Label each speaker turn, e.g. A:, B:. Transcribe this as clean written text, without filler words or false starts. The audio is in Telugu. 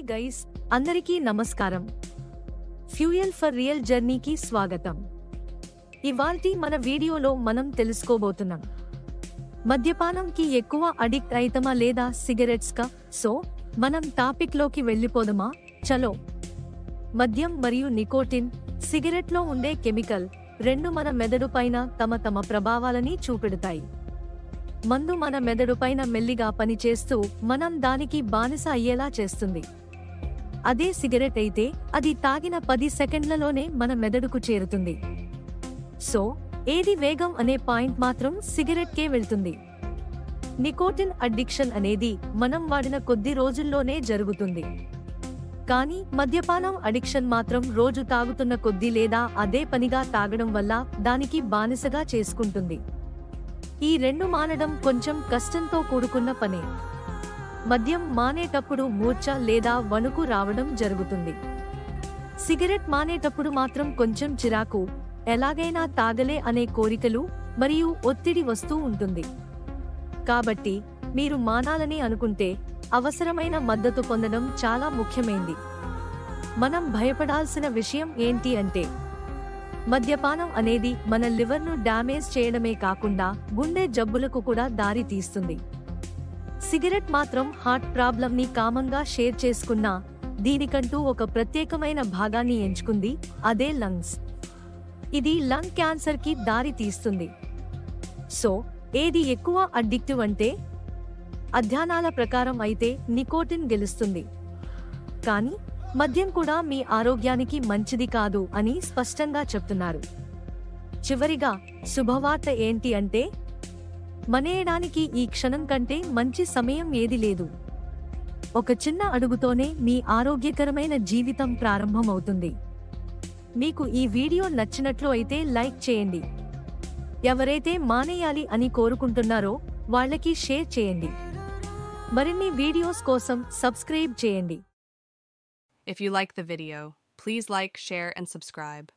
A: హాయ్ గైస్, అందరికీ నమస్కారం. ఫ్యూయల్ ఫర్ రియల్ జర్నీకి స్వాగతం. ఇవాల్టి మన వీడియోలో మనం తెలుసుకోబోతున్నాం మద్యపానంకి ఎక్కువ అడిక్ట్ అయితమా లేదా సిగరెట్స్ కా. సో మనం టాపిక్ లోకి వెళ్ళిపోదామా? చలో. మద్యం మరియు నికోటిన్, సిగరెట్లో ఉండే కెమికల్ రెండు మన మెదడు పైన తమ ప్రభావాలని చూపెడతాయి. మందు మన మెదడు పైన మెల్లిగా పనిచేస్తూ మనం దానికి బానిస అయ్యేలా చేస్తుంది. అదే సిగరెట్ అయితే అది తాగిన 10 సెకండ్లలోనే మన మెదడుకు చేరుతుంది. సో ఏది వేగం అనే పాయింట్ మాత్రం సిగరెట్కే వెళ్తుంది. నికోటిన్ అడిక్షన్ అనేది మనం వాడిన కొద్ది రోజుల్లోనే జరుగుతుంది. కానీ మద్యపానం అడిక్షన్ మాత్రం రోజు తాగుతున్న కొద్దీ లేదా అదే పనిగా తాగడం వల్ల దానికి బానిసగా చేసుకుంటుంది. ఈ రెండు మానడం కొంచెం కష్టంతో కూడుకున్న పనే. మద్యం మానేటప్పుడు మూర్ఛ లేదా వణుకు రావడం జరుగుతుంది. సిగరెట్ మానేటప్పుడు మాత్రం కొంచెం చిరాకు, ఎలాగైనా తాగలే అనే కోరికలు మరియు ఒత్తిడి వస్తూ ఉంటుంది. కాబట్టి మీరు మానాలని అనుకుంటే అవసరమైన మద్దతు పొందడం చాలా ముఖ్యమైంది. మనం భయపడాల్సిన విషయం ఏంటి అంటే, మద్యపానం అనేది మన లివర్ను డ్యామేజ్ చేయడమే కాకుండా గుండె జబ్బులకు కూడా దారి తీస్తుంది. సిగరెట్ మాత్రం హార్ట్ ప్రాబ్లంని కామంగా షేర్ చేసుకున్నా దీనికంటూ ఒక ప్రత్యేకమైన భాగాన్ని ఎంచుకుంది, అదే లంగ్స్. ఇది లంగ్ క్యాన్సర్కి దారి తీస్తుంది. సో ఏది ఎక్కువ అడిక్టివ్ అంటే, అధ్యయనాల ప్రకారం అయితే నికోటిన్ గెలుస్తుంది. కానీ మద్యం కూడా మీ ఆరోగ్యానికి మంచిది కాదు అని స్పష్టంగా చెప్తున్నారు. చివరిగా శుభవార్త ఏంటి అంటే, మనేయడానికి ఈ క్షణం కంటే మంచి సమయం ఏది లేదు. ఒక చిన్న అడుగుతోనే మీ ఆరోగ్యకరమైన జీవితం ప్రారంభమవుతుంది. మీకు ఈ వీడియో నచ్చినట్లు అయితే లైక్ చేయండి. ఎవరైతే మానేయాలి అని కోరుకుంటున్నారో వాళ్ళకి షేర్ చేయండి. మరిన్ని వీడియోస్ కోసం సబ్స్క్రైబ్ చేయండి.
B: If you like the video, please like, share, and subscribe.